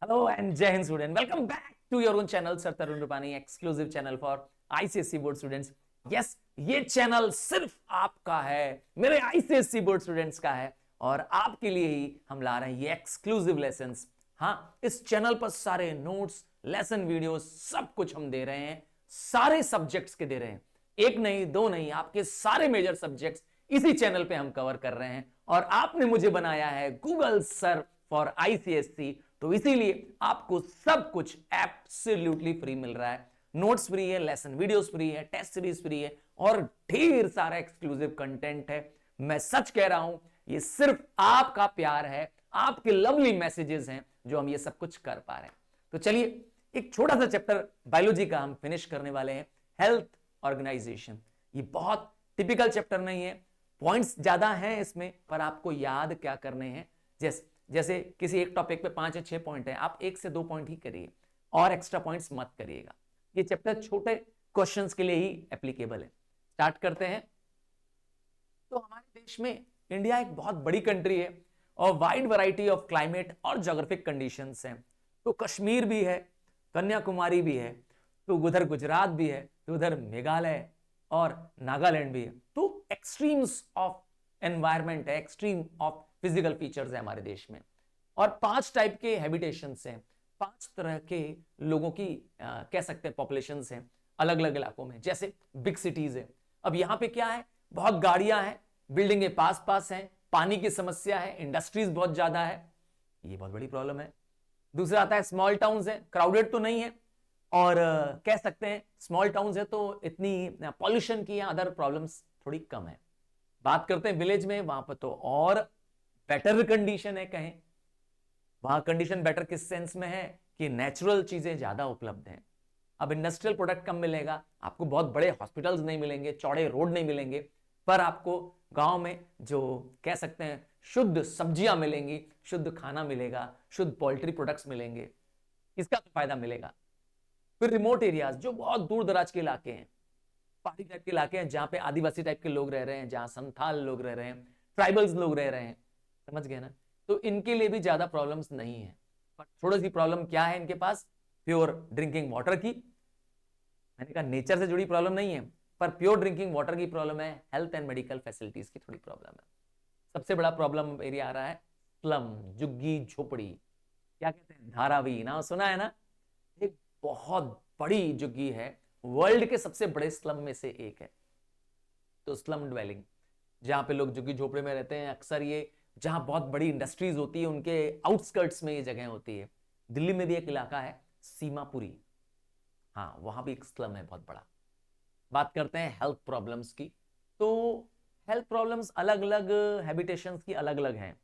Hello and Jai Hind student. Welcome back to your own channel, Sir Tarun Rupani, exclusive channel for ICSE board students. Yes, ये channel सिर्फ आपका है, मेरे ICSE board students का है और आपके लिए ही हम ला रहे हैं ये एक्सक्लूसिव लेसन्स। हाँ, इस चैनल पर सारे नोट्स, लेसन वीडियोस सब कुछ हम दे रहे हैं, सारे सब्जेक्ट्स के दे रहे हैं, एक नहीं दो नहीं, आपके सारे मेजर सब्जेक्ट्स इसी चैनल पे हम कवर कर रहे हैं। और आपने मुझे बनाया है गूगल सर फॉर ICSE, तो इसीलिए आपको सब कुछ एब्सोल्युटली फ्री मिल रहा है। नोट्स फ्री है, लेसन वीडियोस फ्री है, टेस्ट सीरीज फ्री है और ढेर सारा एक्सक्लूसिव कंटेंट है। मैं सच कह रहा हूं, ये सिर्फ आपका प्यार है, आपके लवली मैसेजेस हैं जो हम ये सब कुछ कर पा रहे हैं। तो चलिए एक छोटा सा चैप्टर बायोलॉजी का हम फिनिश करने वाले हैं, हेल्थ ऑर्गेनाइजेशन। ये बहुत टिपिकल चैप्टर नहीं है, पॉइंट्स ज्यादा हैं इसमें, पर आपको याद क्या करने हैं। जैसे किसी एक टॉपिक पे 5 या 6 पॉइंट है, आप 1 से 2 पॉइंट ही करिए और एक्स्ट्रा पॉइंट्स मत करिएगा। ये चैप्टर छोटे क्वेश्चंस के लिए ही एप्लीकेबल है। स्टार्ट करते हैं। तो हमारे देश में, इंडिया एक बहुत बड़ी कंट्री है और वाइड वैरायटी ऑफ क्लाइमेट और ज्योग्राफिक कंडीशंस हैं। तो कश्मीर भी है, कन्याकुमारी भी है, तो उधर गुजरात भी है, तो उधर मेघालय और नागालैंड भी है। तो एक्सट्रीम्स ऑफ एनवायरमेंट है, एक्सट्रीम ऑफ फिजिकल फीचर्स है हमारे देश में। और 5 टाइप के हैबिटेशंस हैं, 5 तरह के लोगों की कह सकते हैं पॉपुलेशंस हैं अलग अलग इलाकों में। जैसे बिग सिटीज है, अब यहां पे क्या है, बहुत गाड़ियां हैं, बिल्डिंगे पास पास हैं, पानी की समस्या है, इंडस्ट्रीज बहुत ज्यादा है, ये बहुत बड़ी प्रॉब्लम है। दूसरा आता है स्मॉल टाउन्स है, क्राउडेड तो नहीं है और कह सकते हैं स्मॉल टाउन्स है तो इतनी पॉल्यूशन की या अदर प्रॉब्लम्स थोड़ी कम है। बात करते हैं विलेज में, वहां पर तो और बेटर कंडीशन है। कहें वहां कंडीशन बेटर किस सेंस में है कि नेचुरल चीजें ज्यादा उपलब्ध हैं। अब इंडस्ट्रियल प्रोडक्ट कम मिलेगा आपको, बहुत बड़े हॉस्पिटल्स नहीं मिलेंगे, चौड़े रोड नहीं मिलेंगे, पर आपको गांव में जो कह सकते हैं शुद्ध सब्जियां मिलेंगी, शुद्ध खाना मिलेगा, शुद्ध पोल्ट्री प्रोडक्ट्स मिलेंगे, इसका तो फायदा मिलेगा। फिर रिमोट एरियाज, जो बहुत दूर दराज के इलाके हैं, पहाड़ी टाइप के इलाके हैं, जहां पे आदिवासी टाइप के लोग रह रहे हैं, जहां संथाल लोग रह रहे हैं, ट्राइबल्स लोग रह रहे हैं, समझ गए ना। तो इनके लिए भी ज्यादा प्रॉब्लम्स नहीं है, पर थोड़ी सी प्रॉब्लम क्या है इनके पास, प्योर ड्रिंकिंग वाटर की। मैंने कहा नेचर से जुड़ी प्रॉब्लम नहीं है, पर प्योर ड्रिंकिंग वाटर की प्रॉब्लम है, हेल्थ एंड मेडिकल फैसिलिटीज की थोड़ी प्रॉब्लम है। सबसे बड़ा प्रॉब्लम एरिया आ रहा है स्लम, झुग्गी झोपड़ी, क्या कहते हैं, धारावी, ना सुना है ना। एक बहुत बड़ी झुग्गी है, वर्ल्ड के सबसे बड़े स्लम में से एक है। तो स्लम ड्वेलिंग, जहां पे लोग झुग्गी झोपड़े में रहते हैं, अक्सर ये जहां बहुत बड़ी इंडस्ट्रीज होती है उनके आउटस्कर्ट्स में ये जगह होती है। दिल्ली में भी एक इलाका है सीमापुरी, हाँ वहां भी एक स्लम है बहुत बड़ा। बात करते हैं हेल्थ प्रॉब्लम्स की। तो हेल्थ प्रॉब्लम्स अलग अलग हैबिटेशंस की अलग अलग हैं,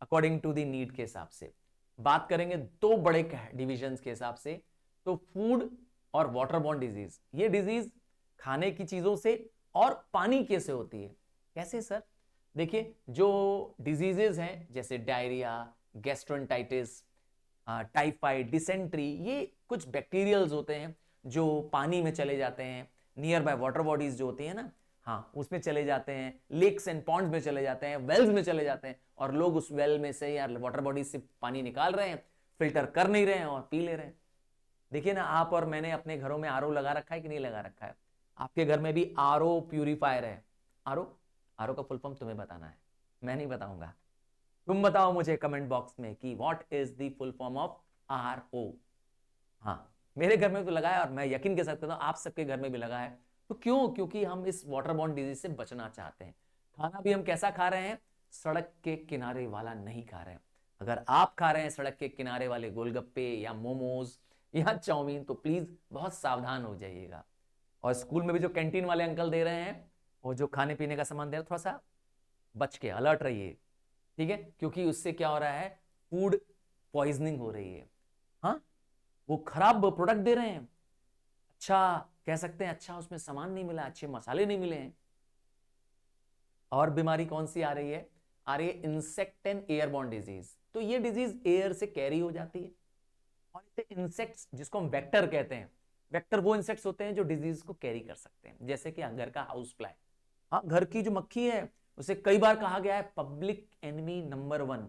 अकॉर्डिंग टू द नीड के हिसाब से। बात करेंगे 2 बड़े डिविजन्स के हिसाब से, तो फूड और वाटरबॉर्न डिजीज। ये डिजीज खाने की चीजों से और पानी कैसे होती है। कैसे सर, देखिए जो डिजीजेस हैं जैसे डायरिया, गैस्ट्रोएंटाइटिस, टाइफाइड, डिसेंट्री, ये कुछ बैक्टीरियल्स होते हैं जो पानी में चले जाते हैं, नियर बाय वाटर बॉडीज जो होती है ना, हाँ उसमें चले जाते हैं, लेक्स एंड पॉन्ड्स में चले जाते हैं, वेल्स में चले जाते हैं, और लोग उस वेल में से या वाटर बॉडीज से पानी निकाल रहे हैं, फिल्टर कर नहीं रहे हैं और पी ले रहे हैं। देखिए ना, आप और मैंने अपने घरों में आरओ लगा रखा है कि नहीं लगा रखा है। आपके घर में भी आरओ प्यूरिफायर है। आरओ, आरओ का फुल फॉर्म तुम्हें बताना है, मैं नहीं बताऊंगा। तुम बताओ मुझे कमेंट बॉक्स में कि what is the full form of RO. हाँ, मेरे घर में तो लगा है और मैं यकीन के साथ कहता हूं आप सबके घर में भी लगा है। तो क्यों, क्योंकि हम इस वाटरबॉर्न डिजीज से बचना चाहते हैं। खाना भी हम कैसा खा रहे हैं, सड़क के किनारे वाला नहीं खा रहे हैं। अगर आप खा रहे हैं सड़क के किनारे वाले गोलगप्पे या मोमोज या चाउमीन, तो प्लीज बहुत सावधान हो जाइएगा। और स्कूल में भी जो कैंटीन वाले अंकल दे रहे हैं और जो खाने पीने का सामान दे रहे हैं, थोड़ा सा बच के अलर्ट रहिए, ठीक है, क्योंकि उससे क्या हो रहा है, फूड पॉइजनिंग हो रही है। हाँ, वो खराब प्रोडक्ट दे रहे हैं, अच्छा कह सकते हैं, अच्छा उसमें सामान नहीं मिला, अच्छे मसाले नहीं मिले हैं। और बीमारी कौन सी आ रही है, आ रही है इंसेक्ट एंड एयरबॉर्न डिजीज। तो ये डिजीज एयर से कैरी हो जाती है और इसे इंसेक्ट्स, जिसको हम वेक्टर कहते हैं, वेक्टर वो इंसेक्ट्स होते हैं जो डिजीज को कैरी कर सकते हैं, जैसे कि घर का हाउस फ्लाई। हाँ, घर की जो मक्खी है उसे कई बार कहा गया है पब्लिक एनिमी नंबर 1।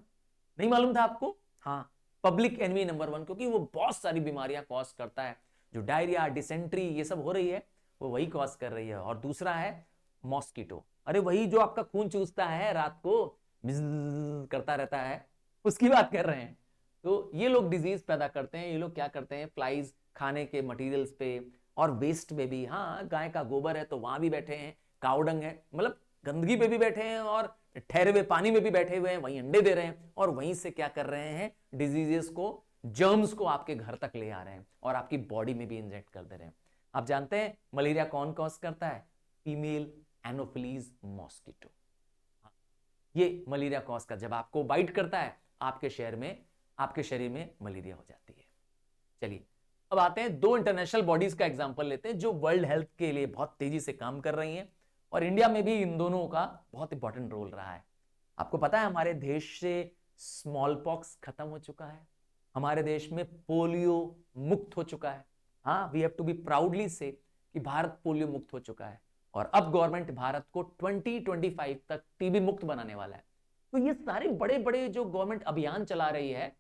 नहीं मालूम था आपको? हाँ, पब्लिक एनिमी नंबर 1, क्योंकि वो बहुत सारी बीमारियां कॉज करता है। जो डायरिया, डिसेंट्री ये सब हो रही है वो वही कॉज कर रही है। और दूसरा है मॉस्किटो, अरे वही जो आपका खून चूसता है रात को, बिज़ करता रहता है, उसकी बात कर रहे हैं। तो ये लोग डिजीज पैदा करते हैं। ये लोग क्या करते हैं, फ्लाइज खाने के मटेरियल्स पे और वेस्ट में भी, हाँ गाय का गोबर है तो वहां भी बैठे हैं, काउडंग है, मतलब गंदगी पे भी बैठे हैं और ठहरे हुए पानी में भी बैठे हुए हैं, वहीं अंडे दे रहे हैं और वहीं से क्या कर रहे हैं, डिजीजेस को, जर्म्स को आपके घर तक ले आ रहे हैं और आपकी बॉडी में भी इंजेक्ट कर दे रहे हैं। आप जानते हैं मलेरिया कौन कॉज करता है? Female anopheles mosquito. ये मलेरिया कॉज का, जब आपको बाइट करता है आपके शरीर में मलेरिया हो जाती है। चलिए अब आते हैं दो इंटरनेशनल बॉडीज का एग्जांपल लेते हैं जो वर्ल्ड हेल्थ के लिए बहुत तेजी से काम कर रही हैं और इंडिया में भी इन दोनों का बहुत इंपॉर्टेंट रोल रहा है। आपको पता है हमारे देश से स्मॉल पॉक्स खत्म हो चुका है, हमारे देश में पोलियो मुक्त हो चुका है। हाँ, we have to be proudly say कि भारत पोलियो मुक्त हो चुका है और अब गवर्नमेंट भारत को 2025 तक टीबी मुक्त बनाने वाला है। तो ये सारे बड़े बड़े जो गवर्नमेंट अभियान चला रही है,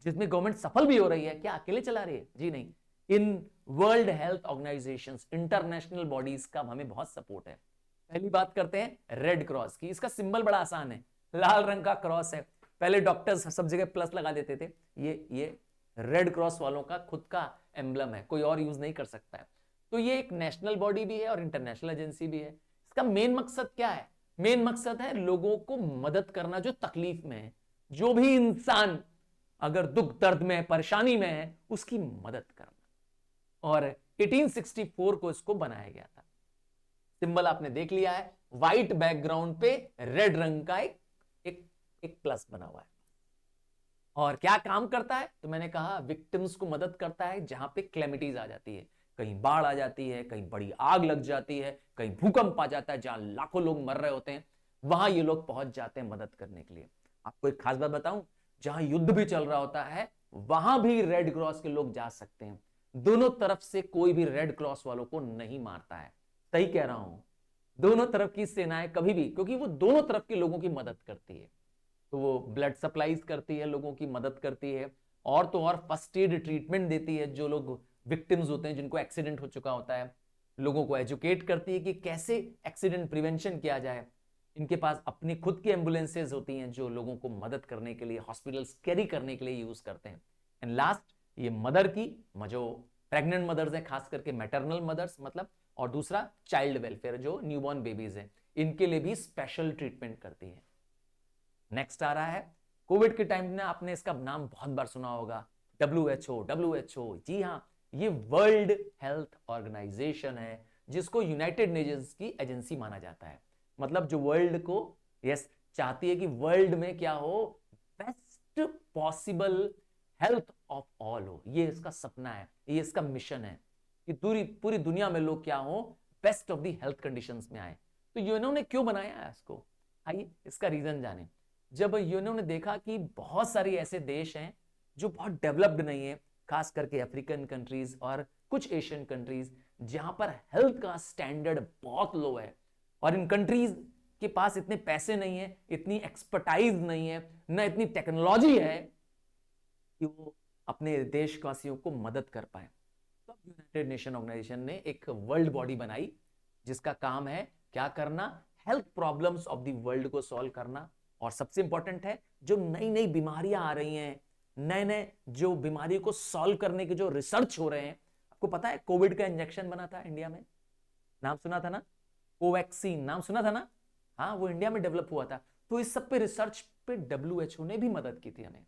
जिसमें गवर्नमेंट सफल भी हो रही है, क्या अकेले चला रही है? जी नहीं, in world health organisations, international bodies का हमें बहुत सपोर्ट है। पहली बात करते हैं रेड क्रॉस की। इसका सिंबल बड़ा आसान है, लाल रंग का क्रॉस है। पहले डॉक्टर्स सब जगह प्लस लगा देते थे, ये रेड क्रॉस वालों का खुद का एम्बलम है, कोई और यूज नहीं कर सकता है। तो ये एक नेशनल बॉडी भी है और इंटरनेशनल एजेंसी भी है। इसका मेन मकसद क्या है? मेन मकसद है लोगों को मदद करना जो तकलीफ में है, जो भी इंसान अगर दुख दर्द में, परेशानी में है, उसकी मदद करना। और 1864 को इसको बनाया गया था। सिंबल आपने देख लिया है, व्हाइट बैकग्राउंड पे रेड रंग का एक प्लस बना हुआ है। और क्या काम करता है? तो मैंने कहा विक्टिम्स को मदद करता है जहां पे क्लेमिटीज आ जाती है, कहीं बाढ़ आ जाती है, कहीं बड़ी आग लग जाती है, कहीं भूकंप आ जाता है, जहां लाखों लोग मर रहे होते हैं, वहां ये लोग पहुंच जाते हैं मदद करने के लिए। आपको एक खास बात बताऊं, जहां युद्ध भी चल रहा होता है वहां भी रेड क्रॉस के लोग जा सकते हैं। दोनों तरफ से कोई भी रेड क्रॉस वालों को नहीं मारता है। सही कह रहा हूं, दोनों तरफ की सेनाएं कभी भी, क्योंकि वो दोनों तरफ के लोगों की मदद करती है। तो वो ब्लड सप्लाईज करती है, लोगों की मदद करती है, और तो और फर्स्ट एड ट्रीटमेंट देती है जो लोग विक्टिम्स होते हैं, जिनको एक्सीडेंट हो चुका होता है। लोगों को एजुकेट करती है कि कैसे एक्सीडेंट प्रिवेंशन किया जाए। इनके पास अपनी खुद की एम्बुलेंसेज होती हैं जो लोगों को मदद करने के लिए, हॉस्पिटल्स कैरी करने के लिए यूज करते हैं। एंड लास्ट, ये मदर की, जो प्रेग्नेंट मदर्स हैं, खास करके मैटरनल मदर्स मतलब, और दूसरा चाइल्ड वेलफेयर, जो न्यूबॉर्न बेबीज हैं, इनके लिए भी स्पेशल ट्रीटमेंट करती है। नेक्स्ट आ रहा है कोविड के टाइम में, आपने इसका नाम बहुत बार सुना होगा, WHO। जी हाँ, ये वर्ल्ड हेल्थ ऑर्गेनाइजेशन है जिसको यूनाइटेड नेशंस की एजेंसी माना जाता है। मतलब जो वर्ल्ड को यस चाहती है कि वर्ल्ड में क्या हो, best possible health of all हो। ये इसका सपना है, ये इसका मिशन है कि पूरी दुनिया में लोग क्या हो, best of the health conditions में आए। तो यूएनओ ने क्यों बनाया है इसको? आइए इसका रीजन जाने। जब यूएनओ ने देखा कि बहुत सारे ऐसे देश हैं जो बहुत डेवलप्ड नहीं है, खास करके अफ्रीकन कंट्रीज और कुछ एशियन कंट्रीज, जहां पर हेल्थ का स्टैंडर्ड बहुत लो है, और इन कंट्रीज के पास इतने पैसे नहीं है, इतनी एक्सपर्टाइज नहीं है, ना इतनी टेक्नोलॉजी है कि वो अपने देशवासियों को मदद कर पाए। तो यूनाइटेड नेशन ऑर्गेनाइजेशन ने एक वर्ल्ड बॉडी बनाई जिसका काम है क्या करना, health problems of the world को सॉल्व करना। और सबसे इंपॉर्टेंट है, जो नई नई बीमारियां आ रही हैं, नए नए जो बीमारियों को सॉल्व करने के जो रिसर्च हो रहे हैं। आपको पता है कोविड का इंजेक्शन बना था इंडिया में, नाम सुना था ना, कोवैक्सीन, नाम सुना था ना? हाँ, वो इंडिया में डेवलप हुआ था। तो इस सब पे रिसर्च पे WHO ने भी मदद की थी हमें।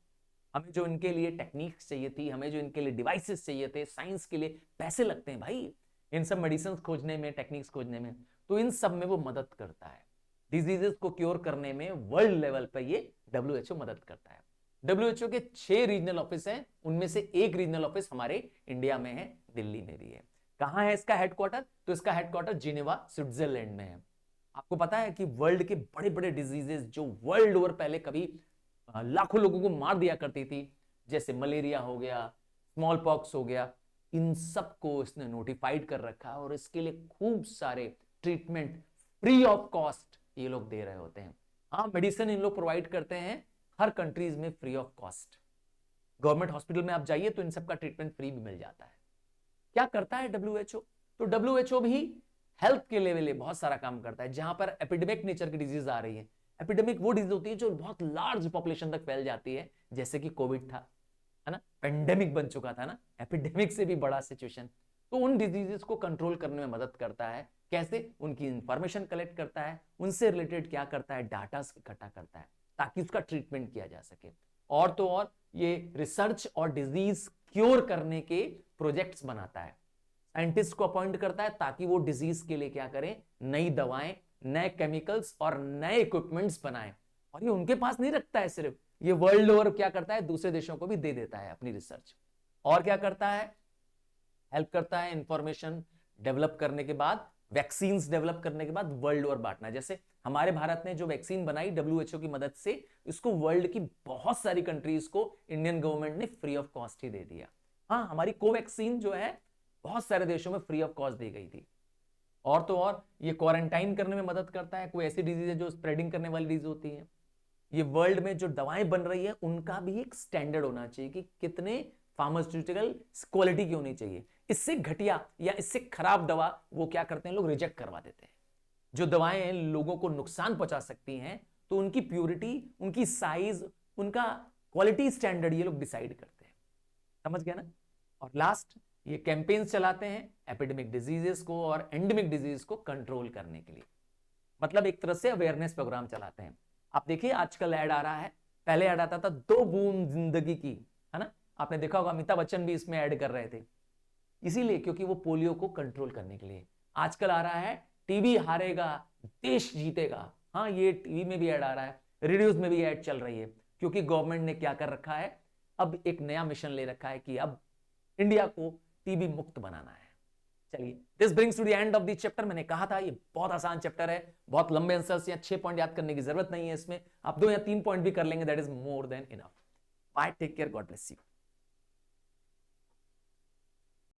हमें जो इनके लिए टेक्निक्स चाहिए थी, हमें जो इनके लिए डिवाइसेस चाहिए थे, साइंस के लिए पैसे लगते हैं भाई इन सब मेडिसिन खोजने में, टेक्निक्स खोजने में, तो इन सब में वो मदद करता है। डिजीजेस को क्योर करने में वर्ल्ड लेवल पे ये WHO मदद करता है। WHO के 6 रीजनल ऑफिस हैं, उनमें से एक रीजनल ऑफिस हमारे इंडिया में है, दिल्ली में भी है। कहां है इसका हेडक्वार्टर? तो इसका हेडक्वार्टर जिनेवा, स्विट्जरलैंड में है। आपको पता है कि वर्ल्ड के बड़े बड़े डिजीजेस जो वर्ल्ड ओवर पहले कभी लाखों लोगों को मार दिया करती थी, जैसे मलेरिया हो गया, स्मॉल पॉक्स हो गया, इन सब को इसने नोटिफाइड कर रखा है और इसके लिए खूब सारे ट्रीटमेंट फ्री ऑफ कॉस्ट ये लोग दे रहे होते हैं। हाँ, मेडिसिन इन लोग प्रोवाइड करते हैं हर कंट्रीज में free of cost. Government hospital में आप जाइए तो इन सब का ट्रीटमेंट फ्री भी मिल जाता है। क्या करता है डब्ल्यूएचओ? तो डब्ल्यूएचओ भी हेल्थ के लेवल बहुत सारा काम करता है। जहां पर एपिडेमिक नेचर की डिजीज आ रही है, एपिडेमिक वो डिजीज होती है जो बहुत लार्ज पॉपुलेशन तक फैल जाती है, जैसे कि कोविड था, है ना, पेंडेमिक बन चुका था ना, एपिडेमिक से भी बड़ा सिचुएशन। तो उन डिजीजेस को कंट्रोल करने में मदद करता है। कैसे? उनकी इंफॉर्मेशन कलेक्ट करता है, उनसे रिलेटेड क्या करता है, डाटा इकट्ठा करता है ताकि उसका ट्रीटमेंट किया जा सके। और तो और ये रिसर्च और डिजीज क्योर करने के प्रोजेक्ट्स बनाता है, साइंटिस्ट को अपॉइंट करता है ताकि वो डिजीज के लिए क्या करें, नई दवाएं, नए केमिकल्स और नए इक्विपमेंट्स बनाएं। और ये उनके पास नहीं रखता है सिर्फ, ये वर्ल्ड ओवर क्या करता है, दूसरे देशों को भी दे देता है अपनी रिसर्च। और क्या करता है, हेल्प करता है इंफॉर्मेशन डेवलप करने के बाद, वैक्सीन डेवलप करने के बाद वर्ल्ड ओवर बांटना। जैसे हमारे भारत ने जो वैक्सीन बनाई डब्ल्यूएचओ की मदद से, इसको वर्ल्ड की बहुत सारी कंट्रीज को इंडियन गवर्नमेंट ने फ्री ऑफ कॉस्ट ही दे दिया। हाँ, हमारी कोवैक्सीन जो है बहुत सारे देशों में फ्री ऑफ कॉस्ट दी गई थी। और तो और ये क्वारंटाइन करने में मदद करता है, कोई ऐसी डिजीज है जो स्प्रेडिंग करने वाली डिजीज होती है। ये वर्ल्ड में जो दवाएं बन रही है उनका भी एक स्टैंडर्ड होना चाहिए कि कितने फार्मास्यूटिकल क्वालिटी की होनी चाहिए। इससे घटिया या इससे खराब दवा वो क्या करते हैं, लोग रिजेक्ट करवा देते हैं। जो दवाएं लोगों को नुकसान पहुंचा सकती हैं तो उनकी प्योरिटी, उनकी साइज, उनका क्वालिटी स्टैंडर्ड ये लोग डिसाइड करते हैं। समझ गया ना? और लास्ट, ये कैंपेन्स चलाते हैं एपिडेमिक डिजीजेस को और एंडेमिक डिजीज को कंट्रोल करने के लिए। मतलब एक तरह से अवेयरनेस प्रोग्राम चलाते हैं। आप देखिए आजकल ऐड आ रहा है, पहले ऐड आता था 2 बूंद जिंदगी की, है ना, आपने देखा होगा, अमिताभ बच्चन भी इसमें ऐड कर रहे थे। इसीलिए क्योंकि वो पोलियो को कंट्रोल करने के लिए। आजकल आ रहा है टीबी हारेगा देश जीतेगा। हाँ, ये टीवी में भी ऐड आ रहा है, रेडियोज में भी ऐड चल रही है, क्योंकि गवर्नमेंट ने क्या कर रखा है, अब एक नया मिशन ले रखा है कि अब इंडिया को टीबी मुक्त बनाना है। चलिए, this brings to the end of the chapter. मैंने कहा था ये बहुत आसान चैप्टर है, बहुत लंबे आंसर्स या 6 पॉइंट याद करने की जरूरत नहीं है इसमें, आप 2 या 3 पॉइंट भी कर लेंगे, that is more than enough. Bye, take care, God bless you.